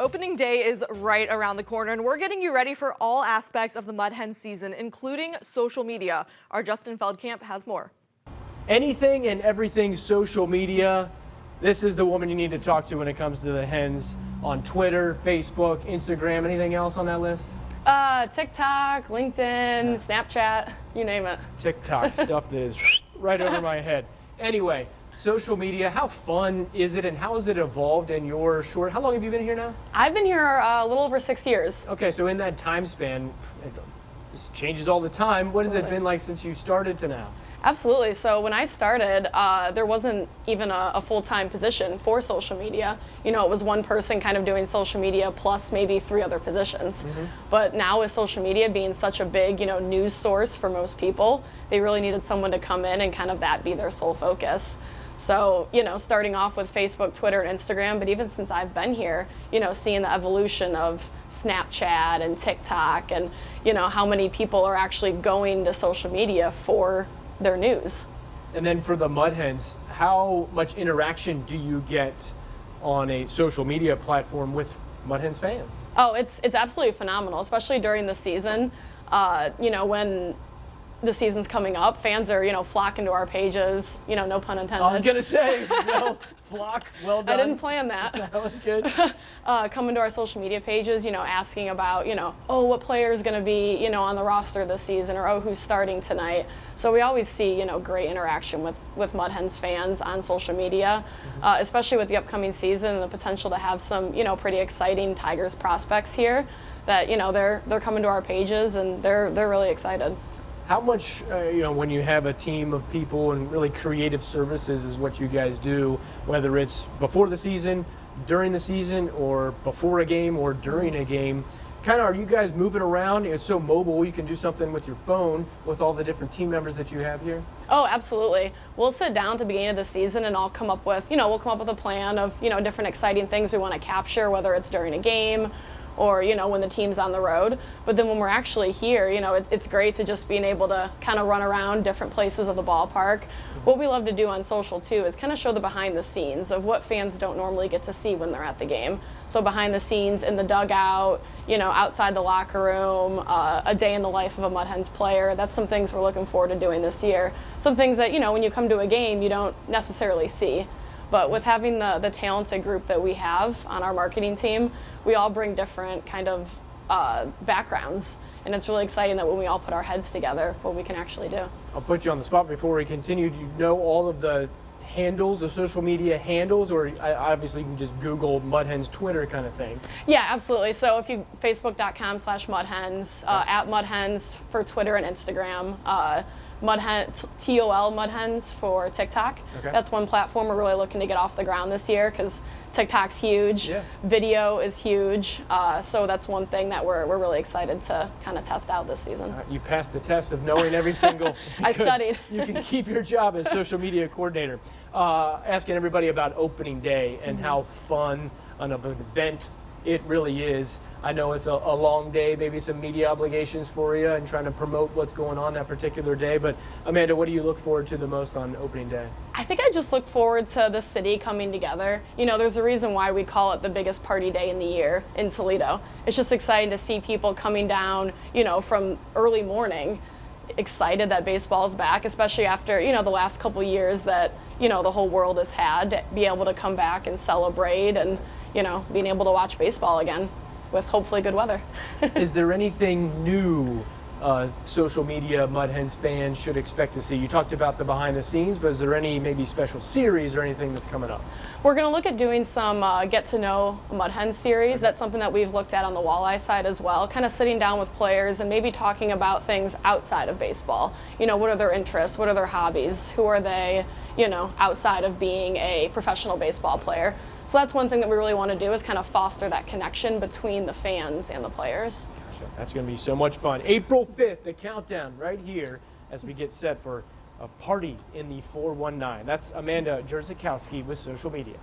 Opening day is right around the corner, and we're getting you ready for all aspects of the Mud Hens season, including social media. Our Justin Feldkamp has more. Anything and everything social media. This is the woman you need to talk to when it comes to the Hens on Twitter, Facebook, Instagram. Anything else on that list? TikTok, LinkedIn, Snapchat, you name it. TikTok stuff that is right over my head. Anyway, social media, how fun is it and how has it evolved in your short, how long have you been here now? I've been here a little over 6 years. Okay, so in that time span, this changes all the time. What has it been like since you started to now? Absolutely. So when I started, there wasn't even a full-time position for social media. You know, it was one person kind of doing social media plus maybe 3 other positions. But now with social media being such a big, news source for most people, they really needed someone to come in and kind of that be their sole focus. So, starting off with Facebook, Twitter, and Instagram, but even since I've been here, seeing the evolution of Snapchat and TikTok and, how many people are actually going to social media for their news. And then for the Mud Hens, how much interaction do you get on a social media platform with Mud Hens fans? Oh, it's absolutely phenomenal, especially during the season. When the season's coming up, fans are, flocking to our pages, no pun intended. I was going to say, flock, well done. I didn't plan that. That was good. Coming to our social media pages, asking about, oh, what player is going to be, on the roster this season, or oh, who's starting tonight. So we always see, great interaction with Mud Hens fans on social media, especially with the upcoming season and the potential to have some, pretty exciting Tigers prospects here that, they're coming to our pages and they're really excited. How much, when you have a team of people and really creative services is what you guys do, whether it's before the season, during the season, or before a game or during a game, kind of are you guys moving around? It's so mobile, you can do something with your phone with all the different team members that you have here? Oh, absolutely. We'll sit down at the beginning of the season and I'll come up with, we'll come up with a plan of, different exciting things we want to capture, whether it's during a game or, when the team's on the road. But then when we're actually here, it's great to just being able to kind of run around different places of the ballpark. What we love to do on social, too, is kind of show the behind the scenes of what fans don't normally get to see when they're at the game. So behind the scenes in the dugout, outside the locker room, a day in the life of a Mud Hens player. That's some things we're looking forward to doing this year. Some things that, when you come to a game, you don't necessarily see. But with having the talented group that we have on our marketing team, we all bring different kind of backgrounds. And it's really exciting that when we all put our heads together, what we can actually do. I'll put you on the spot before we continue. Do you know all of the handles, the social media handles, or obviously you can just Google Mud Hens Twitter kind of thing? Yeah, absolutely. So if you, facebook.com/MudHens, at Mud Hens for Twitter and Instagram. Mud Hens, TOL Mud Hens for TikTok. Okay. That's one platform we're really looking to get off the ground this year because TikTok's huge, video is huge, so that's one thing that we're really excited to kind of test out this season. You passed the test of knowing every single. I studied. You can keep your job as social media coordinator. Asking everybody about opening day and how fun an event it really is. I know it's a long day, maybe some media obligations for you and trying to promote what's going on that particular day. But Amanda, what do you look forward to the most on opening day? I think I just look forward to the city coming together. There's a reason why we call it the biggest party day in the year in Toledo. It's just exciting to see people coming down, from early morning, excited that baseball's back, especially after, the last couple years that, the whole world has had, to be able to come back and celebrate and, being able to watch baseball again with hopefully good weather. Is there anything new social media Mud Hens fans should expect to see? You talked about the behind the scenes, but is there any maybe special series or anything that's coming up? We're going to look at doing some get to know Mud Hens series. That's something that we've looked at on the walleye side as well, kind of sitting down with players and maybe talking about things outside of baseball. What are their interests? What are their hobbies? Who are they, outside of being a professional baseball player? So that's one thing that we really want to do is kind of foster that connection between the fans and the players. Gotcha. That's going to be so much fun. April 5th, the countdown right here as we get set for a party in the 419. That's Amanda Jerzykowski with social media.